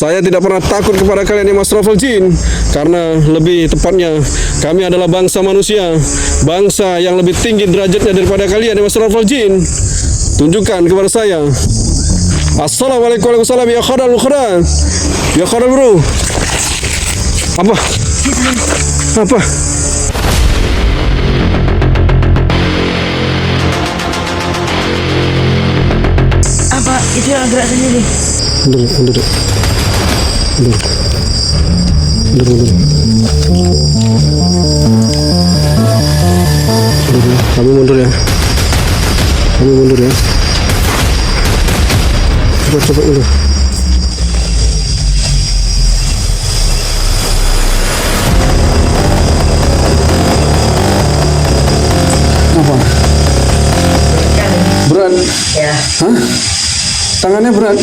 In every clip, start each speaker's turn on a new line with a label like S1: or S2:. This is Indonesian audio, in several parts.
S1: Saya tidak pernah takut kepada kalian yang masraful jin, karena lebih tepatnya kami adalah bangsa manusia, bangsa yang lebih tinggi derajatnya daripada kalian yang masraful jin. Tunjukkan kepada saya. Assalamualaikum warahmatullahi wabarakatuh. Ya khadal bro. Apa? Apa?
S2: Apa? Itu yang gerak sendiri.
S1: Mundur. Kamu mundur ya. Cepat mundur. Apa? Berat?
S2: Ya.
S1: Hah? Tangannya berat?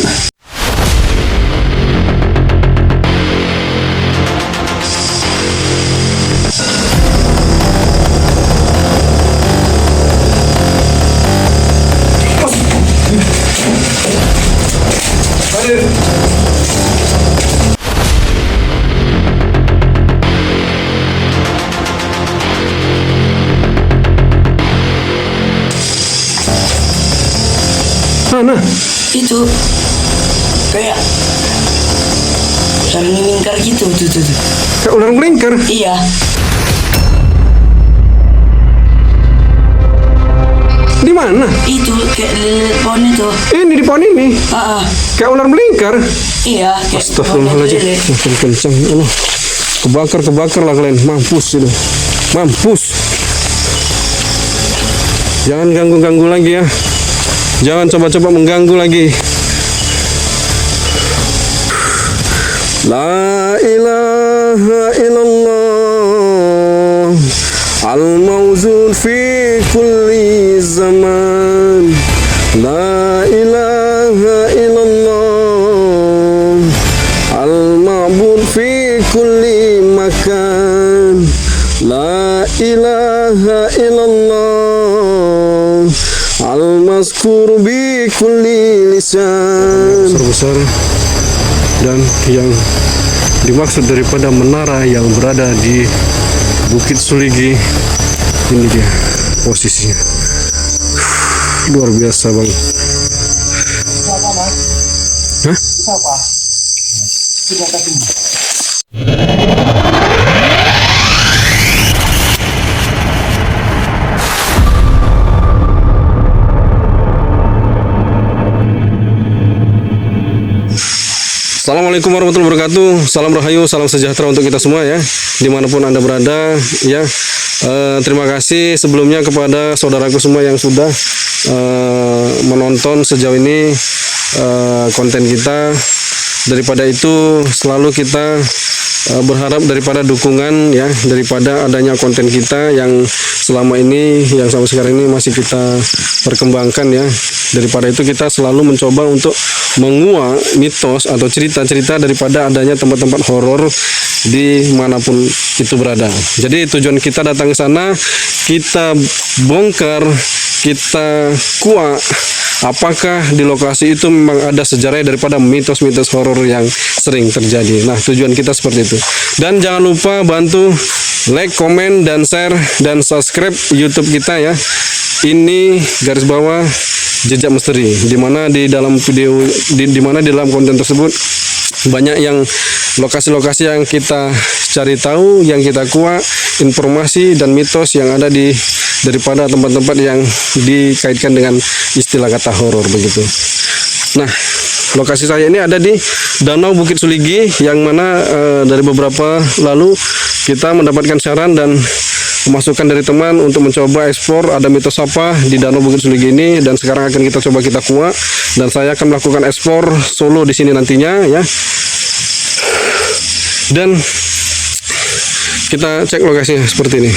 S1: Mana?
S2: Itu kayak ular melingkar gitu tuh.
S1: Kayak ular melingkar.
S2: Iya.
S1: Di mana?
S2: Itu kayak di pohon itu.
S1: Ini di pohon ini. Kayak ular melingkar.
S2: Iya. Kayak
S1: Astagfirullahaladzim. Makin kencang. Allah. Kebakar lah kalian. Mampus itu. Mampus. Jangan ganggu-ganggu lagi ya. Jangan coba-coba mengganggu lagi. La ilaha illallah al-mawjud fi kulli zaman. La ilaha illallah al-ma'bud fi kulli makan. La ilaha illallah al-mazkur bi kulli lisan. Besar dan yang dimaksud daripada menara yang berada di Bukit Suligi, ini dia posisinya. Luar biasa bang.
S2: Apa mas?
S1: Hah?
S2: Apa? Tidak tahu.
S1: Assalamualaikum warahmatullahi wabarakatuh. Salam rahayu, salam sejahtera untuk kita semua ya, dimanapun Anda berada ya. Terima kasih sebelumnya kepada saudaraku semua yang sudah menonton sejauh ini konten kita. Daripada itu selalu kita berharap daripada dukungan ya, daripada adanya konten kita yang selama ini, yang sampai sekarang ini masih kita perkembangkan ya. Daripada itu kita selalu mencoba untuk menguak mitos atau cerita-cerita daripada adanya tempat-tempat horor di manapun itu berada. Jadi tujuan kita datang ke sana, kita bongkar, kita kuak apakah di lokasi itu memang ada sejarah daripada mitos-mitos horor yang sering terjadi. Nah, tujuan kita seperti itu. Dan jangan lupa bantu like, komen, dan share, dan subscribe YouTube kita ya. Ini garis bawah Jejak Misteri, dimana di dalam video, dimana di dalam konten tersebut banyak yang lokasi-lokasi yang kita cari tahu, yang kita kuak, informasi dan mitos yang ada di daripada tempat-tempat yang dikaitkan dengan istilah kata horor begitu. Nah, lokasi saya ini ada di Danau Bukit Suligi, yang mana dari beberapa lalu kita mendapatkan saran dan masukan dari teman untuk mencoba ekspor ada mitos apa di Danau Bukit Suligi ini, dan sekarang akan kita coba kita kuak, dan saya akan melakukan ekspor solo di sini nantinya ya. Dan kita cek lokasinya seperti ini.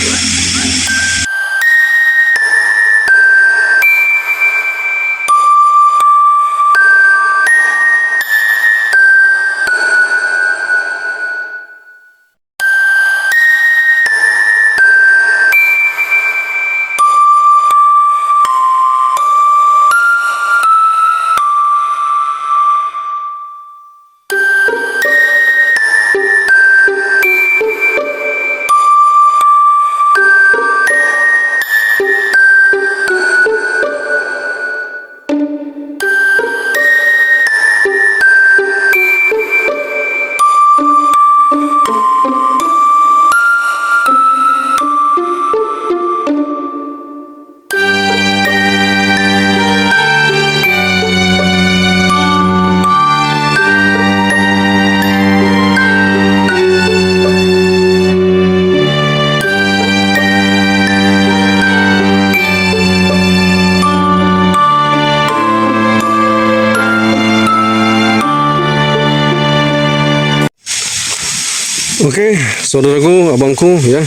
S1: Oke, saudaraku, abangku ya,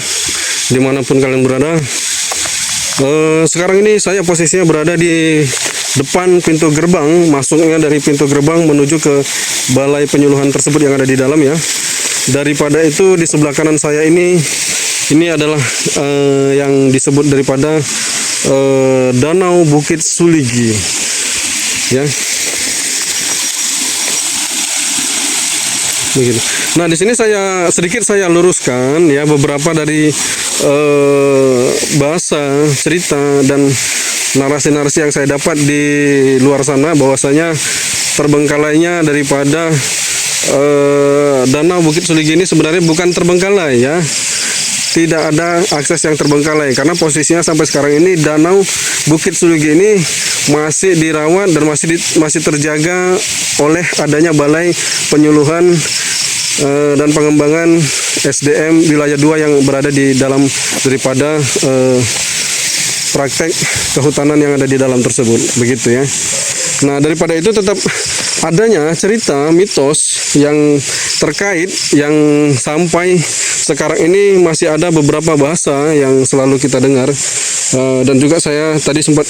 S1: dimanapun kalian berada. Sekarang ini saya posisinya berada di depan pintu gerbang, masuknya dari pintu gerbang menuju ke balai penyuluhan tersebut yang ada di dalam ya. Daripada itu di sebelah kanan saya ini adalah yang disebut daripada Danau Bukit Suligi ya. Begitu. Nah, di sini saya luruskan ya beberapa dari bahasa, cerita dan narasi-narasi yang saya dapat di luar sana, bahwasanya terbengkalainya daripada Danau Bukit Suligi ini sebenarnya bukan terbengkalai ya. Tidak ada akses yang terbengkalai karena posisinya sampai sekarang ini Danau Bukit Suligi ini masih dirawat dan masih terjaga oleh adanya Balai Penyuluhan dan Pengembangan SDM Wilayah 2 yang berada di dalam daripada praktek kehutanan yang ada di dalam tersebut, begitu ya. Nah, daripada itu tetap adanya cerita mitos yang terkait yang sampai sekarang ini masih ada beberapa bahasa yang selalu kita dengar, dan juga saya tadi sempat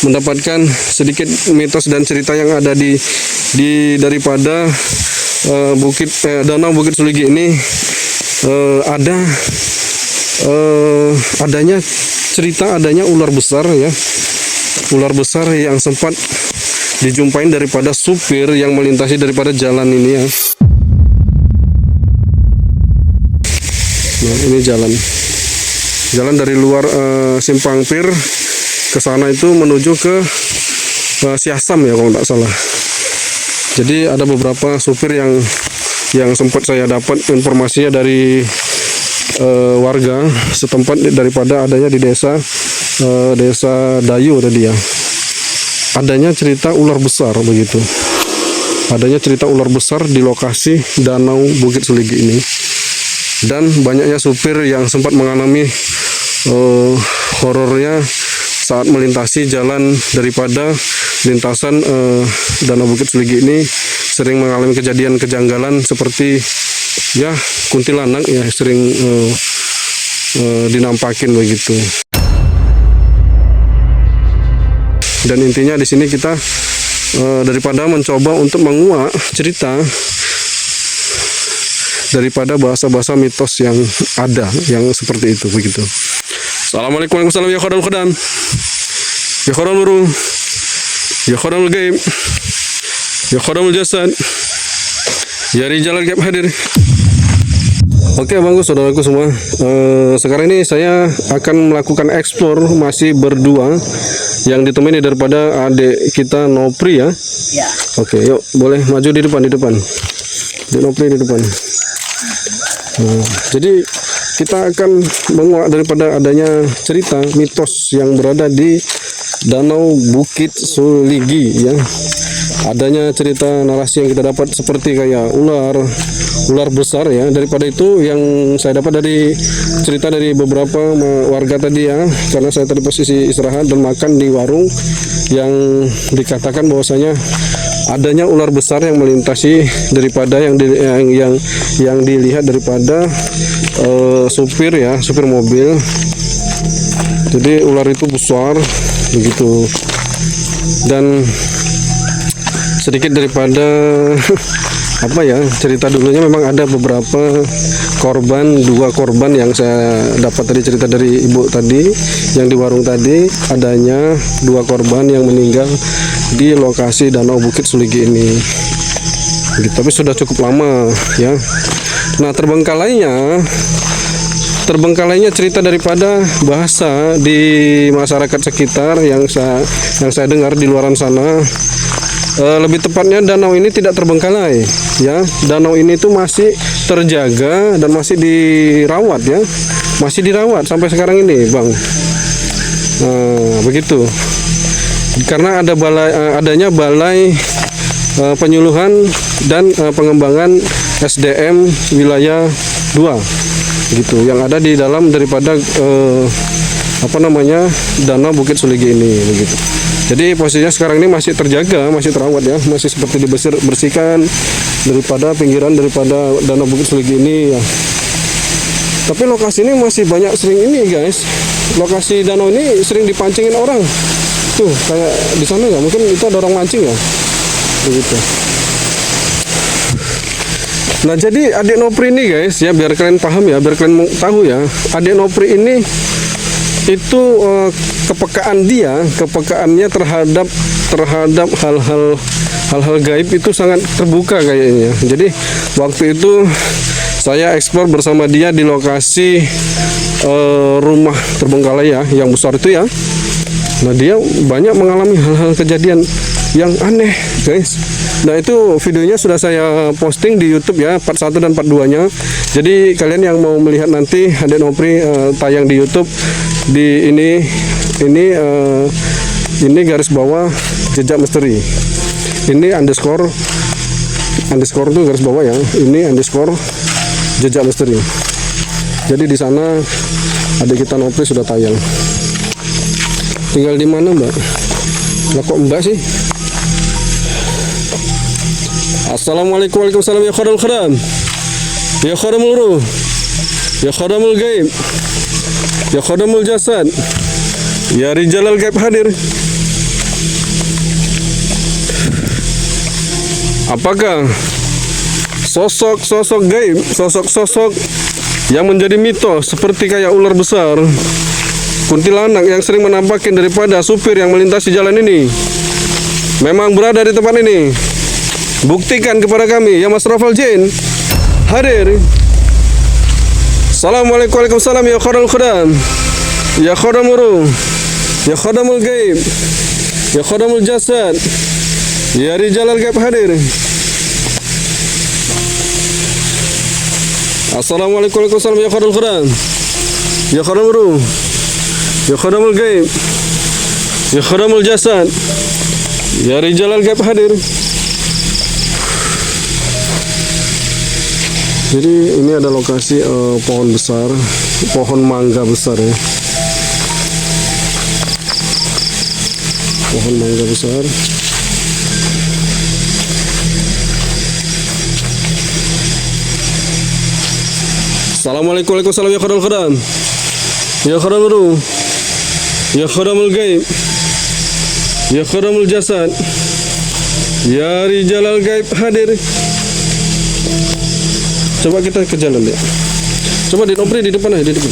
S1: mendapatkan sedikit mitos dan cerita yang ada di daripada Danau Bukit Suligi ini. Adanya cerita adanya ular besar ya, ular besar yang sempat dijumpain daripada supir yang melintasi daripada jalan ini ya. Nah, ini jalan dari luar Simpang Pir ke sana itu menuju ke Siasam ya kalau tidak salah. Jadi ada beberapa supir yang sempat saya dapat informasinya dari warga setempat daripada adanya di desa Dayu tadi ya. Adanya cerita ular besar begitu. Adanya cerita ular besar di lokasi Danau Bukit Suligi ini. Dan banyaknya supir yang sempat mengalami horornya saat melintasi jalan daripada lintasan Danau Bukit Suligi ini, sering mengalami kejadian kejanggalan seperti ya kuntilanak ya, sering dinampakin begitu. Dan intinya di sini kita daripada mencoba untuk menguak cerita daripada bahasa-bahasa mitos yang ada yang seperti itu begitu. Assalamualaikum warahmatullahi wabarakatuh. Ya khadam nuru, ya khadam gaib, ya khadam jasad, ya rijal gaib hadir. Oke bangku, saudaraku semua, sekarang ini saya akan melakukan eksplor masih berdua yang ditemani daripada adik kita Nopri ya.
S2: Ya.
S1: Oke, yuk boleh maju di depan. Di Nopri di depan. Nah, jadi kita akan menguak daripada adanya cerita mitos yang berada di Danau Bukit Suligi ya. Adanya cerita narasi yang kita dapat seperti kayak ular besar ya. Daripada itu yang saya dapat dari cerita dari beberapa warga tadi ya, karena saya tadi posisi istirahat dan makan di warung, yang dikatakan bahwasanya adanya ular besar yang melintasi daripada yang dilihat daripada supir mobil. Jadi ular itu besar begitu. Dan sedikit daripada apa ya, cerita dulunya memang ada beberapa korban, 2 korban yang saya dapat tadi cerita dari ibu tadi yang di warung tadi, adanya 2 korban yang meninggal di lokasi Danau Bukit Suligi ini gitu. Tapi sudah cukup lama ya. Nah, terbengkalainya cerita daripada bahasa di masyarakat sekitar yang saya dengar di luaran sana. Lebih tepatnya danau ini tidak terbengkalai ya. Danau ini tuh masih terjaga dan masih dirawat ya. Masih dirawat sampai sekarang ini, Bang. Begitu. Karena adanya balai penyuluhan dan pengembangan SDM wilayah 2 gitu, yang ada di dalam daripada Danau Bukit Suligi ini begitu. Jadi posisinya sekarang ini masih terjaga, masih terawat ya, masih seperti dibersihkan daripada pinggiran daripada Danau Bukit Seligi ini ya. Tapi lokasi ini masih banyak sering ini guys. Lokasi danau ini sering dipancingin orang. Tuh kayak di sana ya, mungkin itu ada orang mancing ya. Begitu. Nah jadi adik Nopri ini guys ya, biar kalian paham ya, biar kalian tahu ya, adik Nopri ini itu kepekaannya terhadap hal-hal gaib itu sangat terbuka kayaknya. Jadi waktu itu saya eksplor bersama dia di lokasi rumah terbengkalai ya, yang besar itu ya. Nah dia banyak mengalami hal-hal kejadian yang aneh guys. Nah itu videonya sudah saya posting di YouTube ya, part 1 dan part 2 nya. Jadi kalian yang mau melihat nanti adik Nopri tayang di YouTube di ini garis bawah jejak misteri. Ini underscore tuh garis bawah ya. Ini underscore jejak misteri. Jadi di sana adik kita Nopri sudah tayang. Tinggal di mana Mbak? Lah kok Mbak sih? Assalamualaikum warahmatullahi wabarakatuh. Ya khadam khadam, ya khadamul ruh, ya khadamul gaib, ya khadamul jasad, ya rijalal gaib hadir. Apakah sosok-sosok gaib, sosok-sosok yang menjadi mitos seperti kayak ular besar, kuntilanak yang sering menampakin daripada supir yang melintasi jalan ini memang berada di tempat ini? Buktikan kepada kami ya Mas Rafal Jin. Hadir. Assalamualaikum warahmatullahi wabarakatuh. Ya khadamul khadam, ya khadamul ruh, ya khadamul gaib, ya khadamul jasad, ya rijalal gaib hadir. Assalamualaikum warahmatullahi wabarakatuh. Ya khadamul khadam, ya khadamul ruh, ya khadamul gaib, ya khadamul jasad, ya rijalal gaib hadir. Jadi ini ada lokasi pohon besar, pohon mangga besar ya. Pohon mangga besar. Assalamualaikum warahmatullahi wabarakatuh. Ya khadamul khadam, ya khadamul ruh, ya khadamul gaib, ya khadamul jasad, ya rijalal gaib hadir. Coba kita ke jalan ya. Coba di Nopri di depan aja, di depan.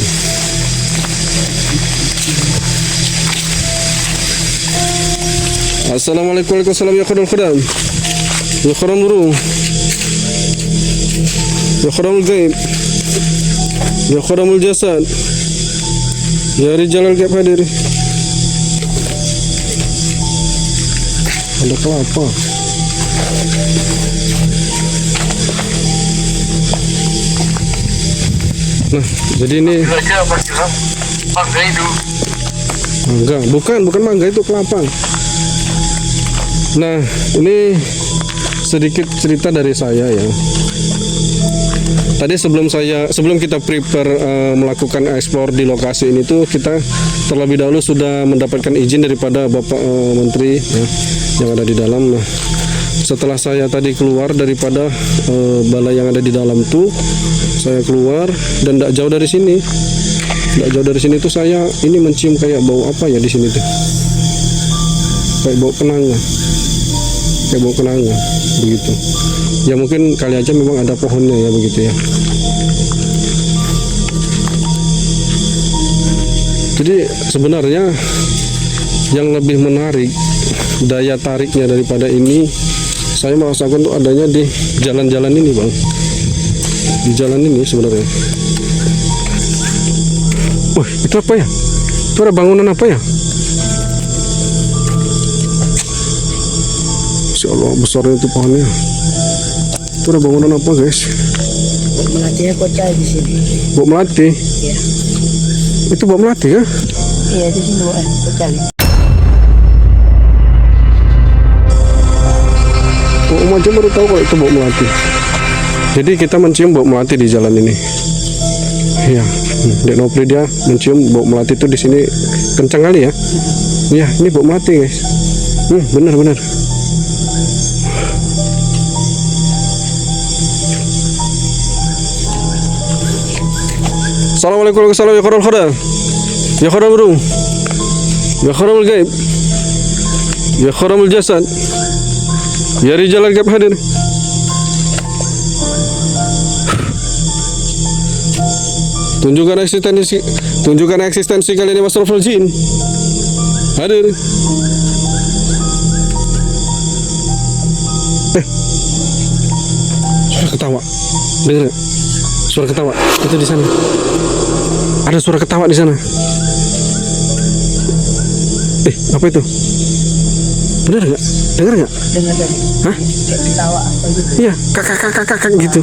S1: Assalamualaikum warahmatullahi wabarakatuh. Ya khadamul khadam, ya khadamul ruh, ya khadamul gaib, ya khadamul jasad, ya rijalal gaib hadir. Ada kelapa. Nah, jadi ini
S3: mangga itu.
S1: Mangga, bukan mangga, itu kelapa. Nah, ini sedikit cerita dari saya ya. Tadi sebelum kita prepare melakukan explore di lokasi ini tuh, kita terlebih dahulu sudah mendapatkan izin daripada Bapak Menteri ya, yang ada di dalam. Nah, setelah saya tadi keluar daripada balai yang ada di dalam tuh, saya keluar dan tidak jauh dari sini. Tidak jauh dari sini tuh saya ini mencium kayak bau apa ya di sini tuh. Kayak bau kenanga. Kayak bau kenanga begitu. Ya mungkin kali aja memang ada pohonnya ya begitu ya. Jadi sebenarnya yang lebih menarik, daya tariknya daripada ini saya merasakan tuh adanya di jalan-jalan ini Bang. Di jalan ini sebenarnya. Wah, itu apa ya? Itu ada bangunan apa ya? Masya Allah, besarnya itu pohonnya. Itu ada bangunan apa guys?
S2: Bok melatinya kocak di sini.
S1: Bok melati?
S2: Iya.
S1: Itu bok melati ya?
S2: Iya di sini bok kocak.
S1: Oh, Om aja baru tahu kalau itu bok melati. Jadi kita mencium bok melati di jalan ini. Iya, Dek Nopri dia mencium bok melati itu di sini kencang kali ya. Iya, ini bok melati guys. Benar. Assalamualaikum warahmatullahi wabarakatuh. Ya kharamul ruh. Ya kharamul gaib. Ya kharamul jasad. Ya rijal al-gaib hadir. Tunjukkan eksistensi kalian ya masraful jin. Hadir. Suara ketawa. Dengar gak? Suara ketawa. Itu di sana. Ada suara ketawa di sana. Apa itu? Benar nggak? Dengar nggak?
S2: Dengar tadi.
S1: Hah?
S2: Kayak ketawa apa gitu.
S1: Iya, kakak gitu.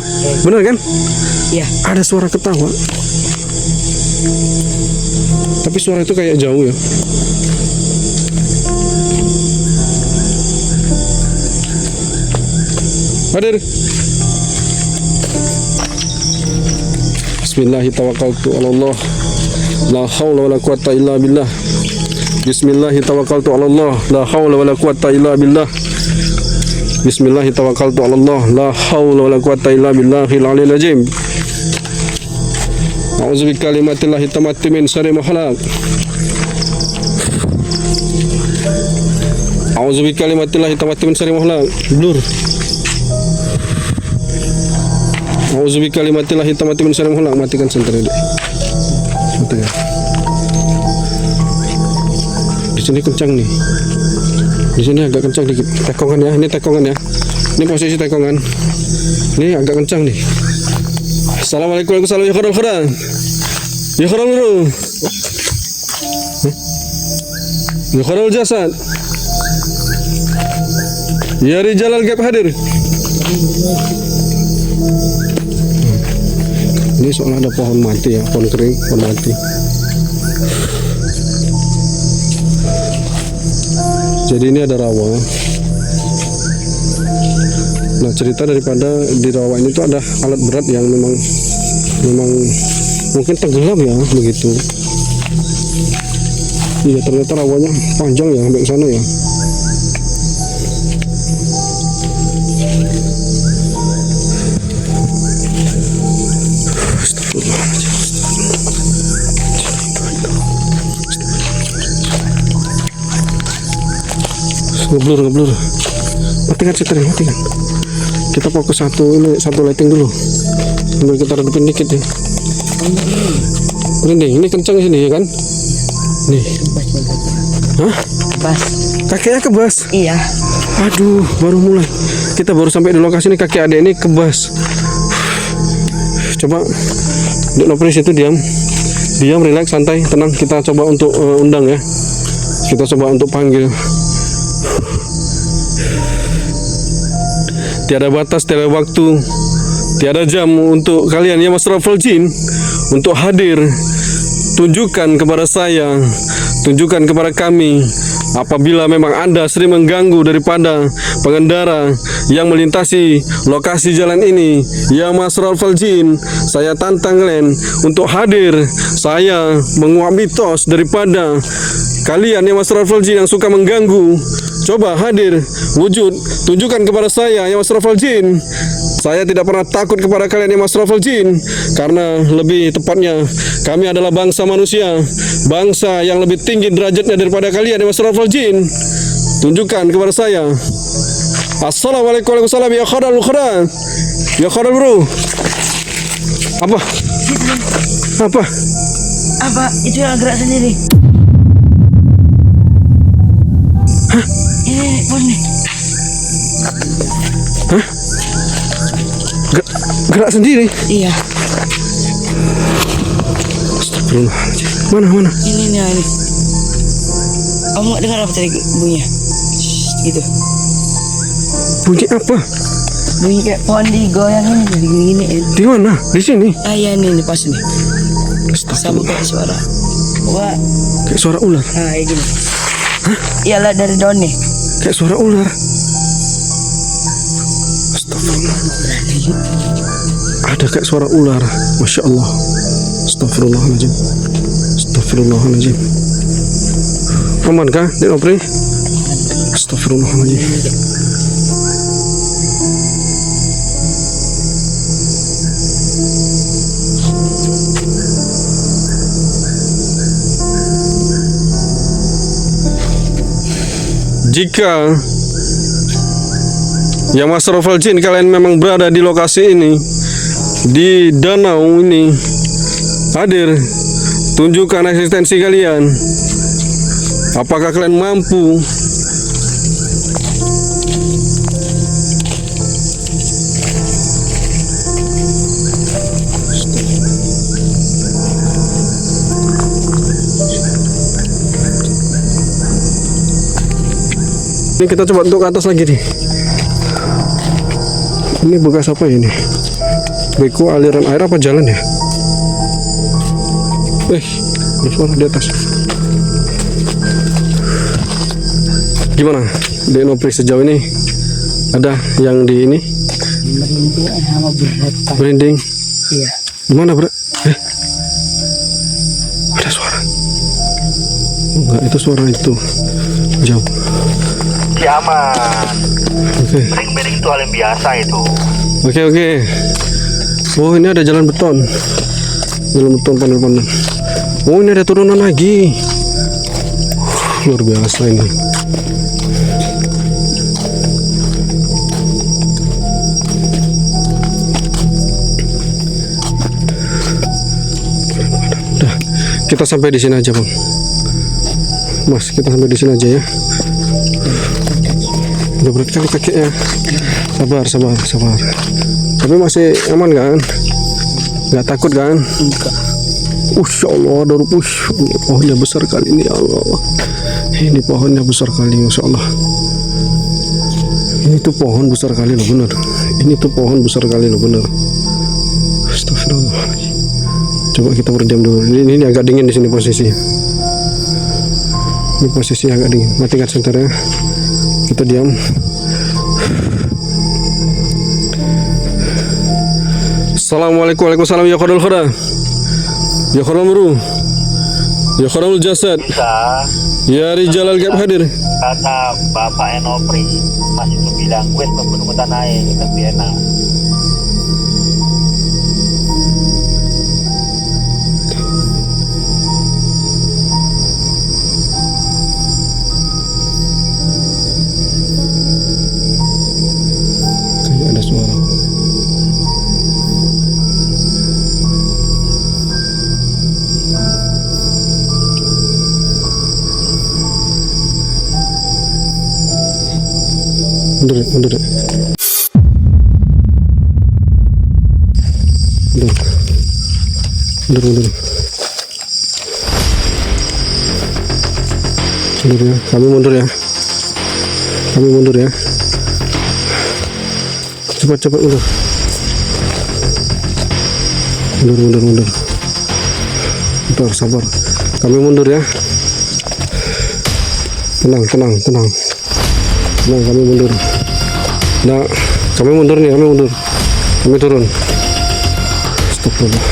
S1: Benar kan?
S2: Iya.
S1: Ada suara ketawa. Tapi suara itu kayak jauh ya. Hadir. Bismillahirrahmanirrahim. La haula wala quwata illa billah. Bismillahirrahmanirrahim. La haula wala quwata illa billah. Bismillahirrahmanirrahim. La haula wala quwata illa billahil aliyil azim. A'udzu bikalimatillahi tammati min syarri ma khalaq. A'udzu bikalimatillahi tammati min syarri ma khalaq. Blur. A'udzu bikalimatillahi tammati min syarri ma khalaq. Matikan senter ini. Matikan. Di sini kencang nih. Di sini agak kencang dikit. Tekongan ya. Ini tekongan ya. Ini posisi tekongan. Ini agak kencang nih. Assalamualaikum warahmatullahi wabarakatuh. Ya kharal ruh. Ya kharal jasad. Ya rijal al-gaib hadir. Ini soalnya ada pohon mati ya, pohon kering, pohon mati. Jadi ini ada rawa. Nah, cerita daripada di rawa ini tuh ada alat berat yang memang mungkin tenggelam ya, begitu. Iya, ternyata rawanya panjang ya sampai ke sana ya. Ngeblur. Matikan setir, matikan. Kita fokus satu lighting dulu. Sambil kita redupin dikit nih. Merinding, ini kencang sini ya kan? Nih. Hah?
S2: Kebas.
S1: Kakeknya kebas?
S2: Iya.
S1: Aduh, baru mulai. Kita baru sampai di lokasi ini, kakek adek ini kebas. Coba Dek Nopri situ diam, relax, santai, tenang. Kita coba untuk undang ya. Kita coba untuk panggil. Tiada batas, tiada waktu, tiada jam untuk kalian ya masraful jin untuk hadir. Tunjukkan kepada saya, tunjukkan kepada kami apabila memang Anda sering mengganggu daripada pengendara yang melintasi lokasi jalan ini. Ya masraful jin, saya tantang kalian untuk hadir. Saya menguak mitos daripada kalian yang masraful jin yang suka mengganggu. Coba hadir, wujud, tunjukkan kepada saya ya masraful jin. Saya tidak pernah takut kepada kalian ya masraful jin, karena lebih tepatnya kami adalah bangsa manusia, bangsa yang lebih tinggi derajatnya daripada kalian ya masraful jin. Tunjukkan kepada saya. Assalamualaikum warahmatullahi wabarakatuh. Ya kharal bro. Apa?
S2: Apa? Itu yang gerak sendiri.
S1: Hah?
S2: Ini pohon nih.
S1: Hah? Gerak sendiri?
S2: Iya.
S1: Astagfirullahaladzim. Mana?
S2: Ini. Kamu nggak dengar apa tadi bunyinya? Gitu.
S1: Bunyi apa?
S2: Bunyi kayak pohon digoyangin, diginiin.
S1: Di mana? Di sini?
S2: Ah iya nih pas nih. Sama
S1: Astagfirullah.
S2: kayak suara. Wah.
S1: Kayak suara ular.
S2: Nah kayak gini. Hah? Iyalah dari daun nih.
S1: Kayak suara ular. Astagfirullah. Ada kayak suara ular. Masya Allah. Astagfirullahaladzim. Astagfirullahaladzim. Aman kah, Dek Nopri? Astagfirullahaladzim. jika ya Masrofal Jin kalian memang berada di lokasi ini, di danau ini, hadir, tunjukkan eksistensi kalian. Apakah kalian mampu ini? Kita coba untuk ke atas lagi nih. Ini bekas apa ini? Beko aliran air apa jalan ya? Ada suara di atas. Gimana? Denopri sejauh ini ada yang di ini?
S2: Merinding sama berat.
S1: Merinding.
S2: Iya.
S1: Gimana, Bro? Ada suara. Oh, enggak, itu suara itu. Jauh.
S3: Aman.
S1: Oke.
S3: Miring-miring itu hal yang biasa itu.
S1: Oke. Oh, ini ada jalan beton. Jalan beton panel-panel. Oh, ini ada turunan lagi. Luar biasa ini. Udah, kita sampai di sini aja, Bang. Mas, kita sampai di sini aja ya. Udah berat kali kakinya. Sabar. Tapi masih aman kan? Nggak takut kan?
S2: Enggak.
S1: Masya Allah, ada pohonnya besar kali ini, ya Allah. Ini pohonnya besar kali, Masya Allah. Ini tuh pohon besar kali loh, bener. Ini tuh pohon besar kali loh, bener. Astagfirullah. Coba kita berdiam dulu. Ini agak dingin di sini posisi. Ini posisi agak dingin. Matikan senternya. Kita diam. Assalamualaikum warahmatullahi wabarakatuh. Ya Qadul Khara, ya Kharamuru, ya Kharamul Jasad,
S3: Bisa.
S1: ya Rijal Al-Gab hadir.
S3: Kata Bapak Enopri masih tuh bilang gue pembentukan naik lebih enak.
S1: Kayak ada suara. Mundur. Mundur ya, kami mundur ya. Cepat mundur. Mundur. Sabar. Kami mundur ya. Tenang. Kami mundur. Nah, kami mundur. Kami turun. Astagfirullah.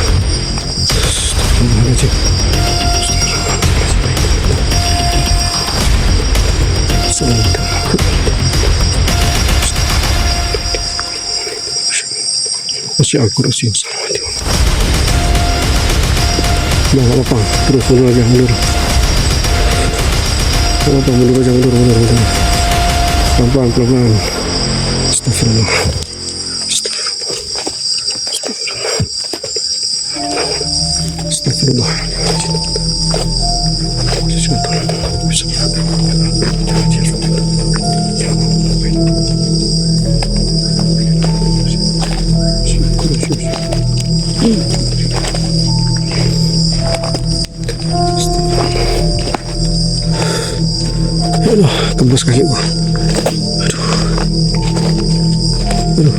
S1: Astagfirullahaladzim. Masih aku rasih sama dia. Nah, gak apa-apa. Terus mundur aja. Mundur. Pelan-pelan. Astagfirullah. Aduh, tembus kaki gua. Aduh.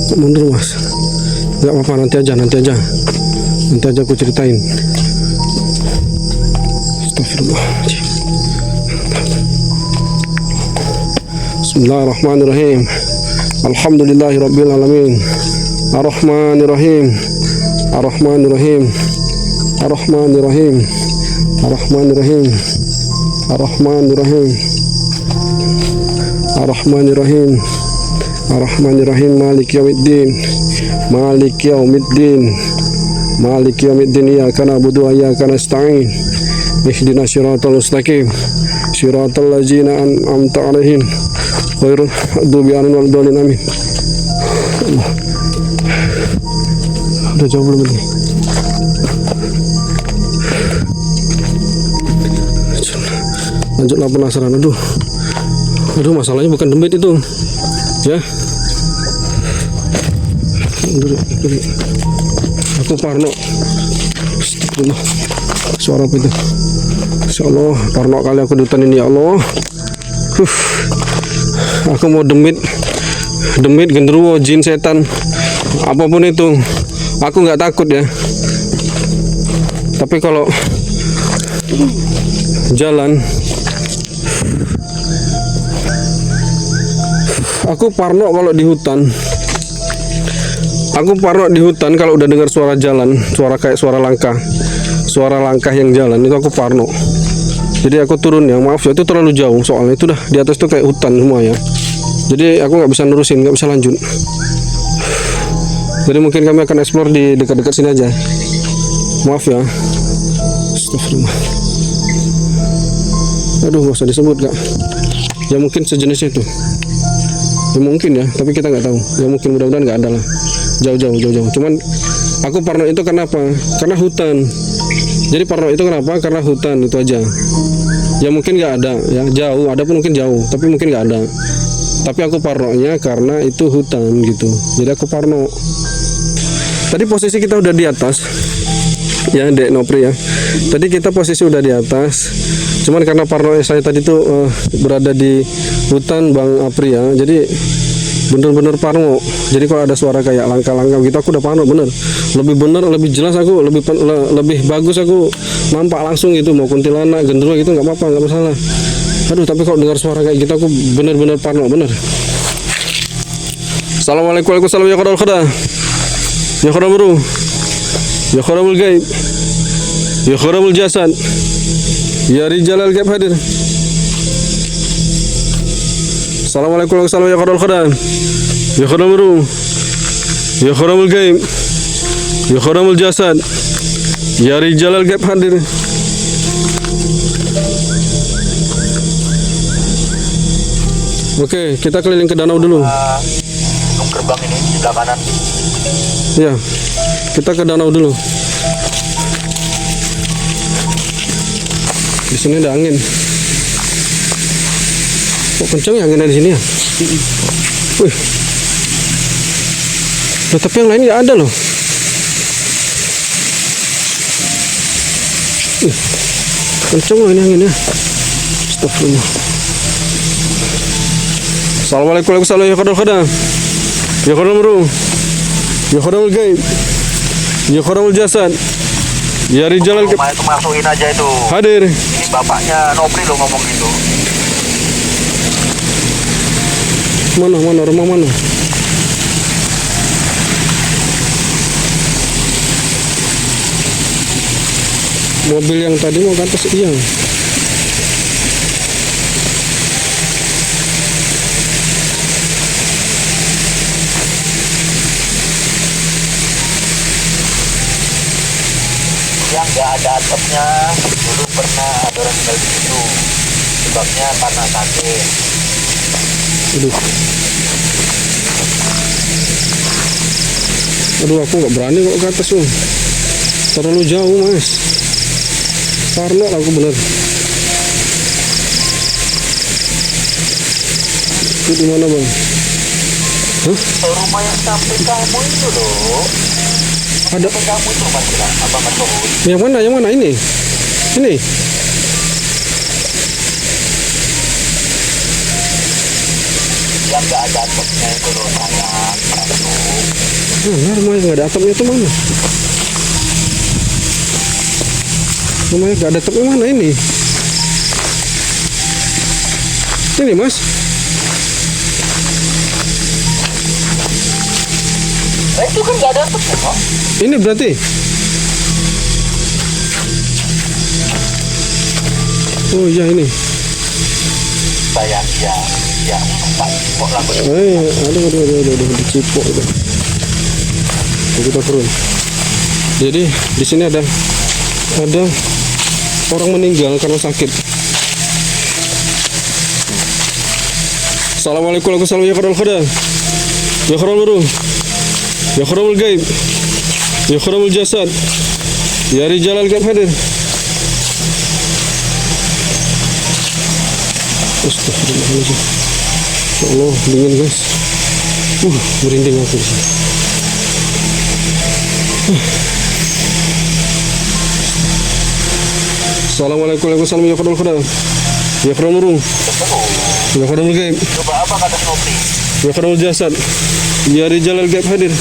S1: Kok mundur, Mas? Gak apa-apa, nanti aja aku ceritain. Astagfirullahaladzim. Bismillahirrahmanirrahim. Alhamdulillahirabbil alamin. Arrahmanirrahim. Ar-Rahmanir-Rahim. Maliki yaumiddin. Maliki yaumiddin. Maliki yaumiddin. Iyyaka na'budu wa iyyaka nasta'in. Ihdinas siratal mustaqim. Siratal ladzina an'amta 'alaihim ghairil maghdubi 'alaihim waladdallin. Amin. Allah. Udah jauh belum ini? Lanjutlah penasaran. Aduh, masalahnya bukan demit itu, ya. Aku parno. Astagfirullah. Suara apa itu? Insya Allah, parno kali aku di hutan ini, ya Allah. Aku mau demit, genderuwo, jin, setan, apapun itu, aku nggak takut ya. Tapi kalau jalan, aku parno kalau di hutan. Aku parno di hutan kalau udah dengar suara jalan, suara kayak suara langkah yang jalan, itu aku parno. Jadi aku turun ya, maaf ya, itu terlalu jauh soalnya itu dah di atas tuh kayak hutan semua ya. Jadi aku nggak bisa nerusin, nggak bisa lanjut. Jadi mungkin kami akan explore di dekat-dekat sini aja. Maaf ya. Astagfirullah. Aduh, nggak usah disebut kak. Ya mungkin sejenisnya itu. Ya mungkin ya, tapi kita nggak tahu. Ya mungkin mudah-mudahan nggak ada lah. Jauh. Cuman aku parno itu kenapa? Karena hutan. Jadi parno itu kenapa? Karena hutan, itu aja. Ya mungkin nggak ada, ya jauh. Ada pun mungkin jauh, tapi mungkin nggak ada. Tapi aku parnonya karena itu hutan gitu. Jadi aku parno. Tadi posisi kita udah di atas, ya Dek Nopri ya. Tadi kita posisi udah di atas. Cuman karena parno saya tadi tuh berada di hutan Bang Apri ya. Jadi bener-bener parno. Jadi kalau ada suara kayak langkah-langkah gitu aku udah parno bener. Lebih bener, lebih jelas aku, lebih bagus aku nampak langsung gitu. Mau kuntilanak, genderuwo gitu nggak apa-apa, nggak masalah. Aduh, tapi kalau dengar suara kayak gitu aku bener-bener parno bener. Assalamualaikum warahmatullahi wabarakatuh. Ya kharamuru. Ya kharamul gaib. Ya kharamul jasad. Ya rijalal gaib hadir. Assalamualaikum warahmatullahi wabarakatuh. Ya kharamuru. Ya kharamul gaib. Ya kharamul jasad. Ya rijalal gaib hadir. Oke, kita keliling ke danau dulu.
S3: Gerbang ini sebelah kanan.
S1: Ya, kita ke danau dulu. Di sini ada angin. Kok kenceng ya anginnya di sini ya? Wih. Loh, tapi yang lain nggak ada loh. Wih, kenceng loh ini anginnya. Astagfirullah. Assalamualaikum warahmatullahi wabarakatuh. Ya kharamuru. Ya kharamul gaib. Ya kharamul jasad. Ya rijalal gaib.
S3: Rumah itu masukin aja itu.
S1: Hadir.
S3: Ini bapaknya Nopri lo ngomong gitu.
S1: Mana rumah mana? Mobil yang tadi mau ke atas iya.
S3: Yang nggak ada atapnya dulu pernah ada orang tinggal di situ. Sebabnya karena sakit.
S1: Aduh, aku nggak berani kok ke atas tuh. Terlalu jauh mas. Parno aku bener. Itu di mana bang? Hah?
S3: Rumah yang sampai kamu itu loh.
S1: Ada.
S3: Sampai kamu itu mas bilang abang Mas.
S1: Yang mana? Yang mana ini? Ini.
S3: Yang nggak ada atapnya itu loh sayang.
S1: Mana rumah yang nggak ada atapnya itu mana? Rumahnya nggak ada atapnya mana ini? Ini mas.
S3: Itu kan nggak ada atapnya kok.
S1: Ini berarti. Oh iya ini.
S3: dibayar ya tak kok lagu
S1: Aduh, dicipok itu. Kita turun. Jadi di sini ada orang meninggal karena sakit. Assalamualaikum warahmatullahi wabarakatuh. Ya kharamul ruh, ya kharamul gaib, ya kharamul jasad, ya rijalal gaib hadir. Astagfirullahaladzim. Ya Allah, dingin guys. Merinding aku. Assalamualaikum warahmatullahi wabarakatuh. Ya kharamul ruh, ya kharamul gaib,
S3: coba apa kata Snoopy?
S1: ya kharamul jasad, ya rijalal gaib hadir.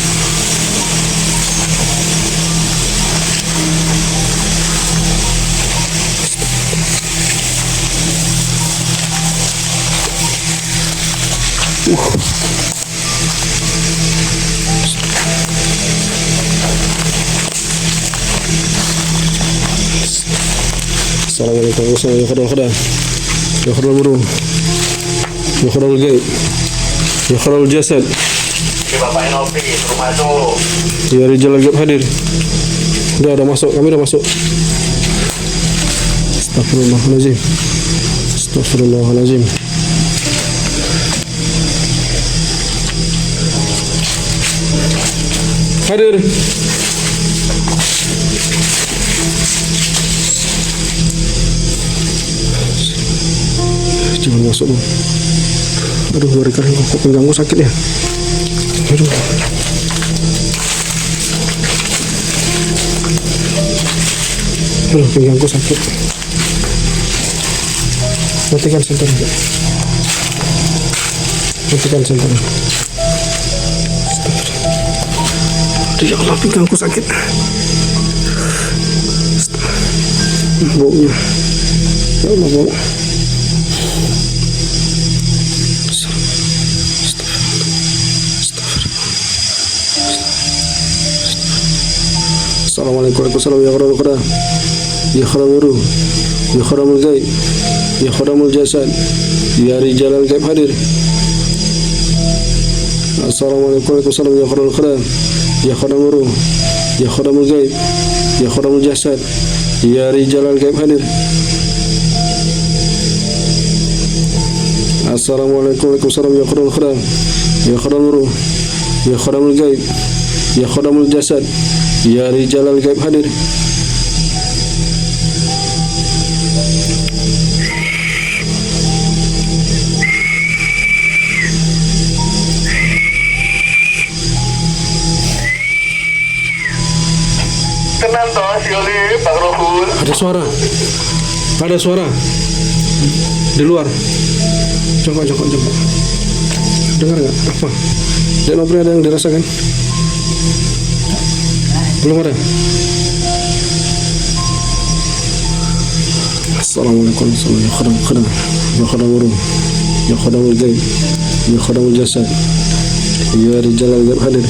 S1: Assalamualaikum warahmatullahi wabarakatuh. Ya kharamul ruh, ya kharamul gaib, ya kharamul jasad,
S3: Di Bapak Snoopy rumah tuh.
S1: ya rijalal gaib hadir. Udah masuk, kami udah masuk. Astagfirullahaladzim. Astagfirullahaladzim. Hadir. Jangan masuk dong. Aduh, mereka kok pinggangku sakit ya. Aduh. Aduh, pinggangku sakit. Matikan senter. Matikan senter. Aduh, ya Allah, pinggangku sakit. Baunya. Ya Allah, bau. Assalamualaikum warahmatullahi wabarakatuh. Ya kharamul ruh, ya kharamul gaib, ya kharamul jasad, ya rijalal gaib hadir. Assalamualaikum warahmatullahi wabarakatuh. Ya kharamul ruh, ya kharamul gaib, ya kharamul jasad, ya rijalal gaib hadir. Assalamualaikum warahmatullahi wabarakatuh. Ya kharamul ruh, ya kharamul gaib, ya kharamul jasad, ya rijalal gaib hadir.
S3: Tenang toh si Oli, Pak Rohul.
S1: Ada suara di luar. Coba dengar nggak apa? Dek Nopri, ada yang dirasakan? Belum ada. Assalamualaikum warahmatullahi wabarakatuh. Ya kharamul ruh, ya kharamul gaib, ya kharamul jasad, ya rijalal gaib hadir.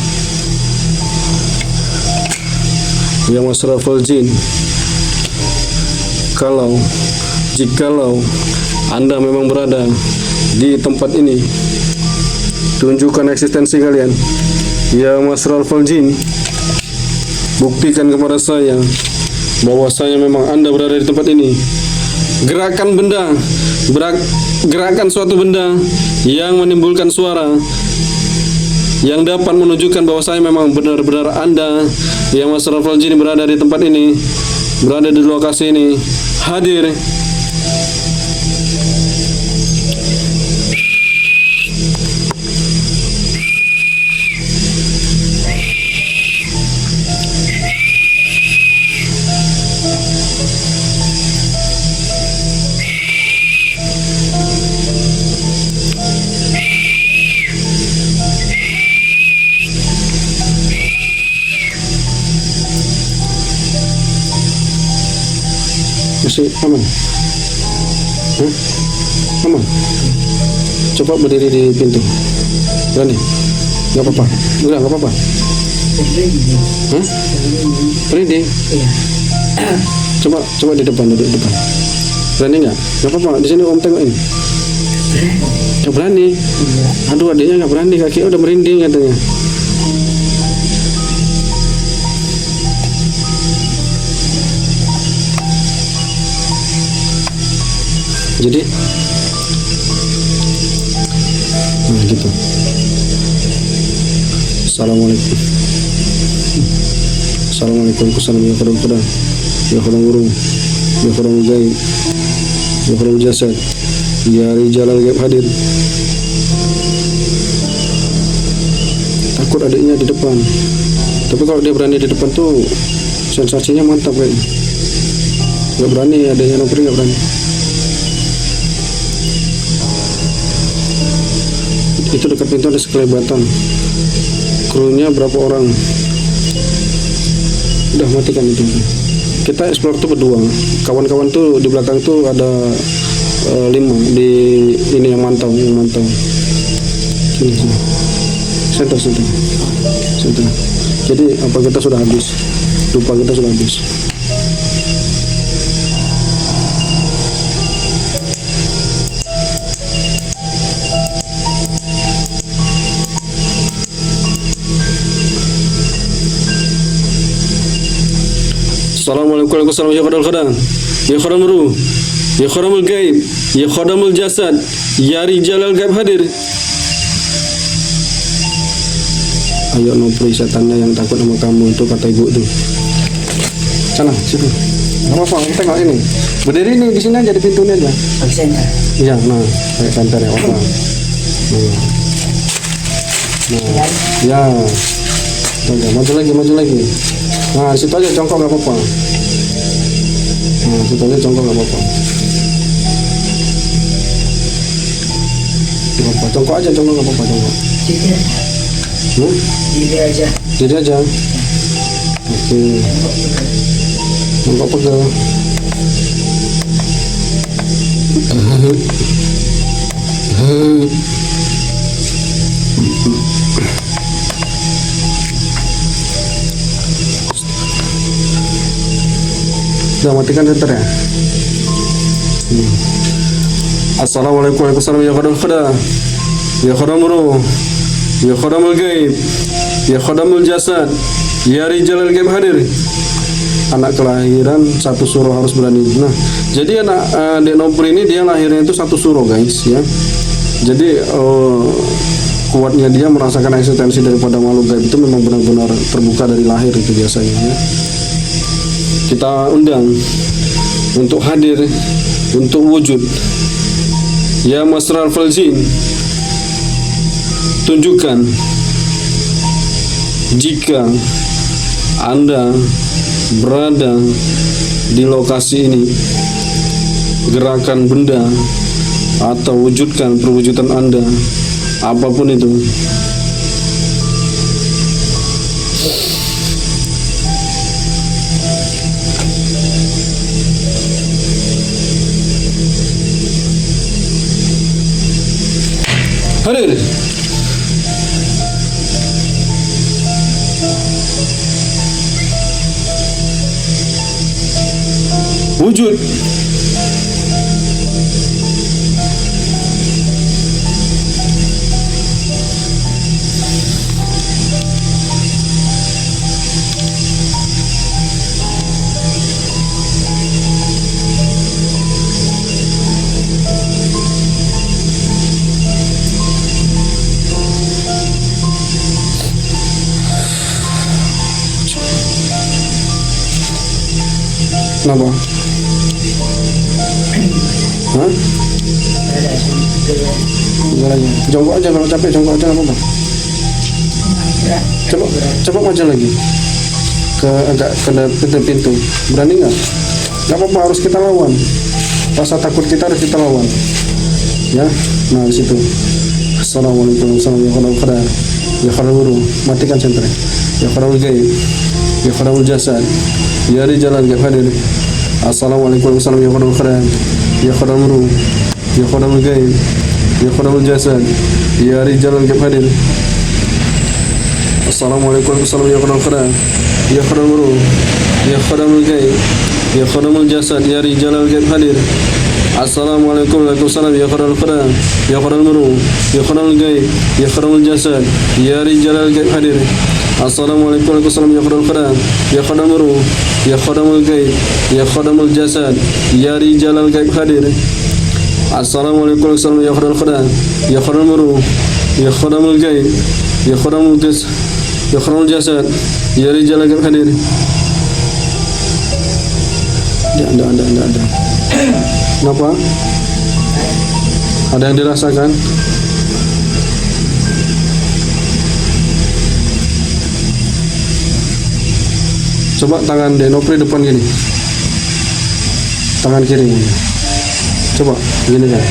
S1: Ya masrafal jin, jikalau Anda memang berada di tempat ini, tunjukkan eksistensi kalian. Ya masrafal jin, buktikan kepada saya bahwasanya memang Anda berada di tempat ini. Gerakan suatu benda yang menimbulkan suara yang dapat menunjukkan bahwa saya memang benar-benar Anda yang masrafal jin berada di tempat ini, berada di lokasi ini, hadir. Masih aman? Aman? Coba berdiri di pintu. Berani? Gak apa-apa? Udah gak apa-apa? Berani? Coba di depan, duduk di depan. Berani gak? Gak apa-apa, di sini Om tengokin. Gak berani. Aduh, adiknya gak berani, kaki udah merinding katanya. Jadi nah gitu. Assalamualaikum. Assalamualaikum warahmatullahi wabarakatuh. Ya khadam burung, ya khadam gaib, ya khadam jasad, ya rijalal gaib hadir. Takut adiknya di depan, tapi kalau dia berani di depan tuh sensasinya mantap kayaknya. Gak berani adiknya Nopri, gak berani. Itu dekat pintu ada sekelebatan. Krunya berapa orang? Udah matikan itu. Kita explore tuh berdua. Kawan-kawan tuh di belakang tuh ada 5 di ini yang mantau. Sini. Center. Jadi apa kita sudah habis? Lupa kita sudah habis. Assalamualaikum warahmatullahi wabarakatuh. Ya khadamul ruh, ya khadamul gaib, ya khadamul jasad, ya rijalal gaib hadir. Ayo Nopri, setannya yang takut sama kamu itu, kata ibu tuh. Sana, situ. Gak apa-apa, kita tengok ini. Berdiri nih di sini aja, di pintu ini aja.
S2: Center.
S1: Iya, nah, kayak center ya, apa? Ya. Oke, maju lagi. Nah, situ aja congkok gak apa-apa. Congkok aja gak apa-apa. Jadi aja. Oke. Congkok pegal. Sudah matikan center ya. Assalamualaikum warahmatullahi wabarakatuh. Ya khadamul ruh, ya khadamul gaib, ya khadamul jasad, ya rijalal gaib hadir. Anak kelahiran 1 suruh harus berani. Nah, jadi anak Dek Nopri ini dia lahirnya itu 1 suruh guys ya. Jadi kuatnya dia merasakan eksistensi daripada makhluk gaib itu memang benar-benar terbuka dari lahir itu biasanya ya. Kita undang untuk hadir, untuk wujud. Ya Masral Falzin, tunjukkan jika Anda berada di lokasi ini, gerakan benda atau wujudkan perwujudan Anda, apapun itu. Hadir. Wujud. Kenapa? Hah? Enggak lagi. Jongkok aja kalau capek, jongkok aja apa-apa. Coba maju lagi. Agak ke pintu. Berani nggak? Nggak apa-apa, harus kita lawan. Rasa takut kita harus kita lawan. Ya, nah di situ. Assalamualaikum warahmatullahi wabarakatuh. Ya khadamul, matikan senternya. Ya khadamul gaib, ya khadamul jasad, ya rijalal gaib hadir. Assalamualaikum warahmatullahi wabarakatuh. Ya khadamul, ya khadamul gaib, ya khadamul jasad, ya rijalal gaib hadir. Assalamualaikum warahmatullahi wabarakatuh. Ya khadamul, ya khadamul gaib, ya khadamul jasad, ya rijalal gaib hadir. Assalamualaikum waalaikumsalam ya kharal qura ya kharal muru ya kharal gaib ya kharal jasad ya rijalal gaib hadir. Assalamualaikum waalaikumsalam ya kharal qura ya kharal muru ya kharal gaib ya kharal jasad ya rijalal gaib hadir. Assalamualaikum waalaikumsalam ya kharal qura ya kharal muru ya kharal gaib ya kharal jasad ya rijalal gaib hadir. Ada. Kenapa? Ada yang dirasakan? Coba tangan Denopri depan gini. Tangan kiri. Coba gini kan.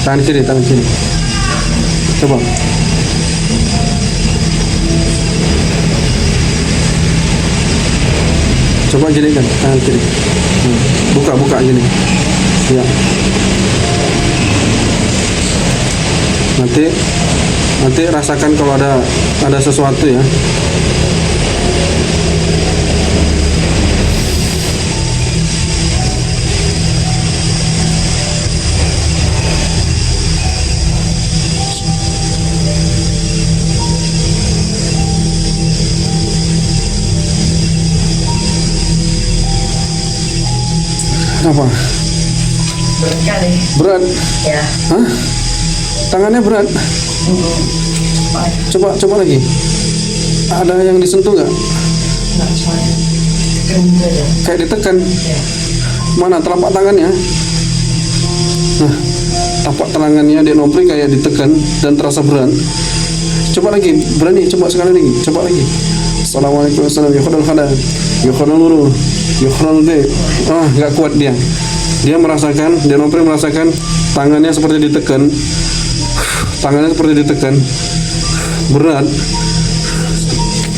S1: Tangan kiri. Coba. Coba gini kan, tangan kiri. Buka gini. Ya. Nanti rasakan kalau ada sesuatu ya. Apa?
S2: Berat kali.
S1: Berat?
S2: Ya.
S1: Hah? Tangannya berat? Coba lagi. Ada yang disentuh nggak?
S2: Enggak, cuma tekan aja.
S1: Kayak ditekan.
S2: Ya.
S1: Mana telapak tangannya? Nah, telapak tangannya Denopri kayak ditekan dan terasa berat. Coba lagi, berani. Coba sekali lagi. Coba lagi. Assalamualaikum warahmatullahi wabarakatuh. Ya kharal nuru, ya kharal gaib. Nggak kuat dia. Dia merasakan, Denopri merasakan tangannya seperti ditekan. Tangannya seperti ditekan. Berat.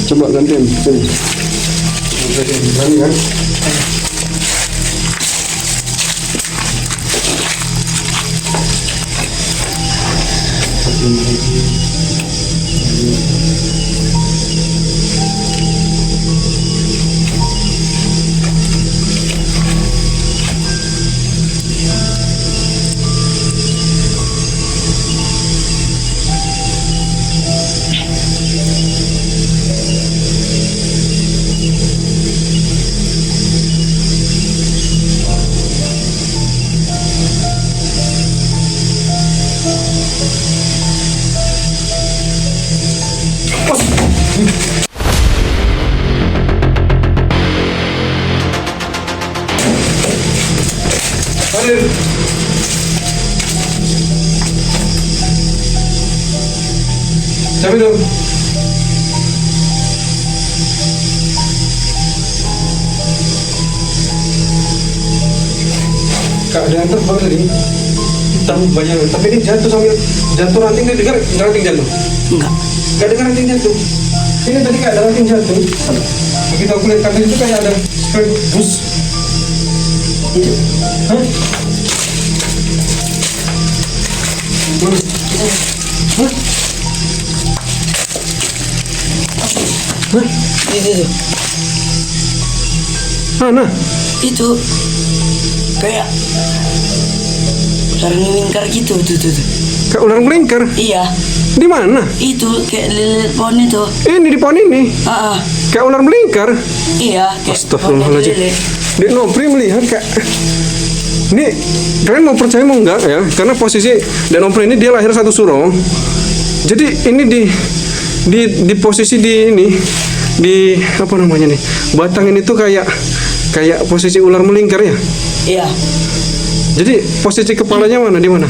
S1: Coba gantiin. Sini. Berani kan? Hadir. Cabai dong. Kak, ada yang terbang tadi. Hitam banyak, tapi ini jatuh sambil jatuh ranting. Dia dengar ranting jatuh?
S2: Enggak.
S1: Gak dengar ranting jatuh. Ini tadi kayak ada ranting jatuh. Begitu aku lihat kabel itu kayak ada spray bus.
S2: Itu.
S1: Hah? Mana? Hah? Hah?
S2: Itu.
S1: Mana?
S2: Itu kayak ular melingkar gitu tuh.
S1: Kayak ular melingkar?
S2: Iya.
S1: Di mana?
S2: Itu kayak lilit pohon itu.
S1: Ini di pohon ini. Kayak ular melingkar.
S2: Iya, kayak
S1: Astagfirullahaladzim.
S2: pohon lele.
S1: Denopri melihat kayak ini, kalian mau percaya mau enggak ya? Karena posisi Denopri ini dia lahir satu suro. Jadi ini di posisi di ini di apa namanya nih? Batang ini tuh kayak posisi ular melingkar ya.
S2: Iya.
S1: Jadi posisi kepalanya mana, di mana?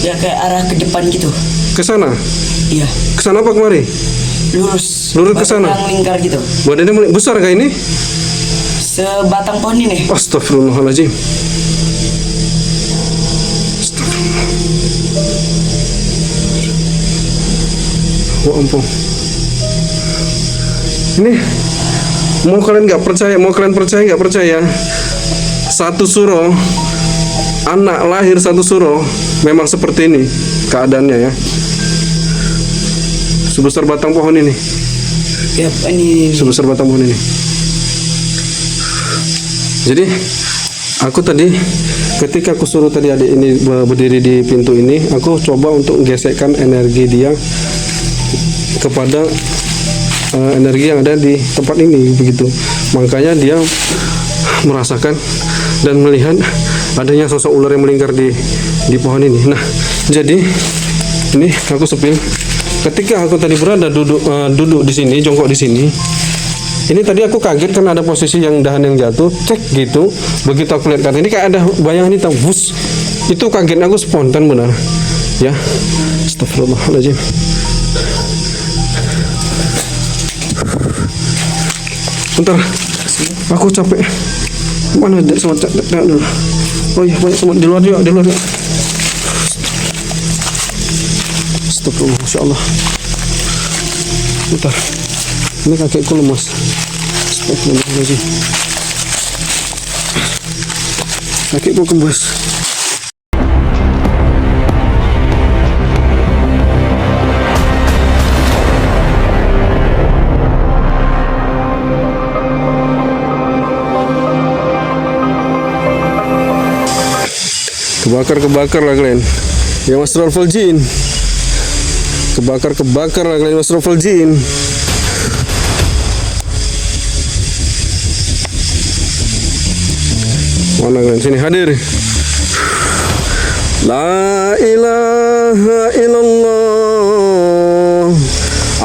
S2: Ya kayak arah ke depan gitu.
S1: Ke sana.
S2: Iya.
S1: Ke sana apa kemari?
S2: Lurus.
S1: Lurus ke sana.
S2: Batang melingkar gitu.
S1: Badannya besar kayak ini?
S2: Sebatang pohon ini.
S1: Astagfirullahaladzim. Oh ampun. Ini mau kalian nggak percaya, mau kalian percaya nggak percaya, satu suro, anak lahir satu suro memang seperti ini keadaannya ya, sebesar batang pohon ini.
S2: Ya ini.
S1: Sebesar batang pohon ini. Jadi aku tadi ketika aku suruh tadi adik ini berdiri di pintu ini, aku coba untuk gesekkan energi dia kepada energi yang ada di tempat ini begitu. Makanya dia merasakan dan melihat adanya sosok ular yang melingkar di pohon ini. Nah, jadi ini aku sepil. Ketika aku tadi berada duduk di sini, jongkok di sini. Ini tadi aku kaget karena ada posisi yang dahan yang jatuh, cek gitu. Begitu aku lihat kan ini kayak ada bayangan hitam, bus. Itu kaget aku spontan benar. Ya. Astagfirullahaladzim. Bentar. Aku capek. Mana ada semut dulu. Oh iya, banyak semut di luar juga, Astagfirullah, Masya Allah. Bentar. Ini kakekku lemas. Astagfirullahaladzim. Kakekku kembas. Kebakar lah kalian. Ya Mas Raffal Jin. Kebakar lah kalian Mas Raffal Jin. Mana kalian sini hadir. La ilaha illallah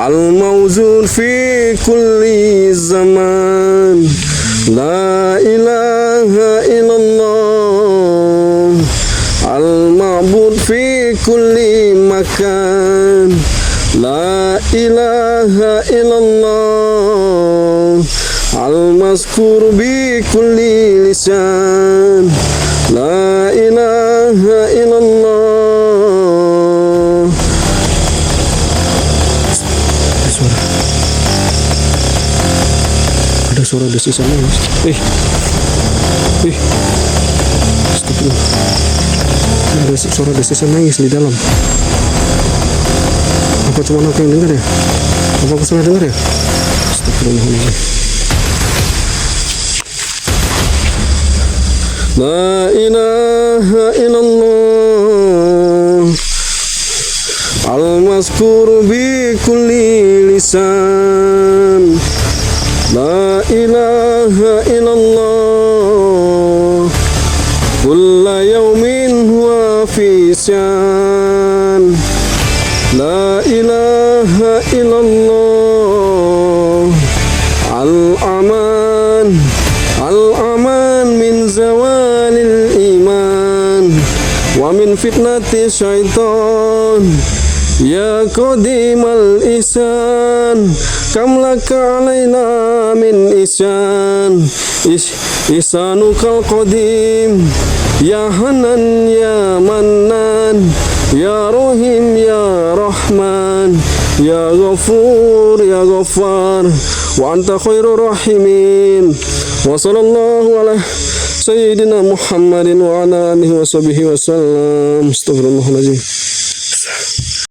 S1: al-mawzun fi kulli zaman. La ilaha illallah al-ma'bud fi kulli makan. La ilaha illallah al-mazkur bi kulli lisan. La ilaha illallah. Ada suara desisan nangis. Astagfirullah. Ada suara desisan nangis di dalam. Apa cuma aku yang dengar ya? Apa aku salah dengar ya? Astagfirullahaladzim. La ilaha illallah al-mazkur bi kulli lisan. La ilaha illallah kulla yawmin huwa fi syan. La ilaha illallah al-aman min zawalil iman wa min fitnati syaitan. Ya qadimal ihsan kam laka alaina min ihsan. Ihsanukal qadim ya hanan ya mannan ya rahim ya rahman ya ghafur ya ghaffar wa anta khairur rahimin. Wa sallallahu ala sayyidina Muhammadin wa ala alihi wa sahbihi wa sallam. Astagfirullahaladzim.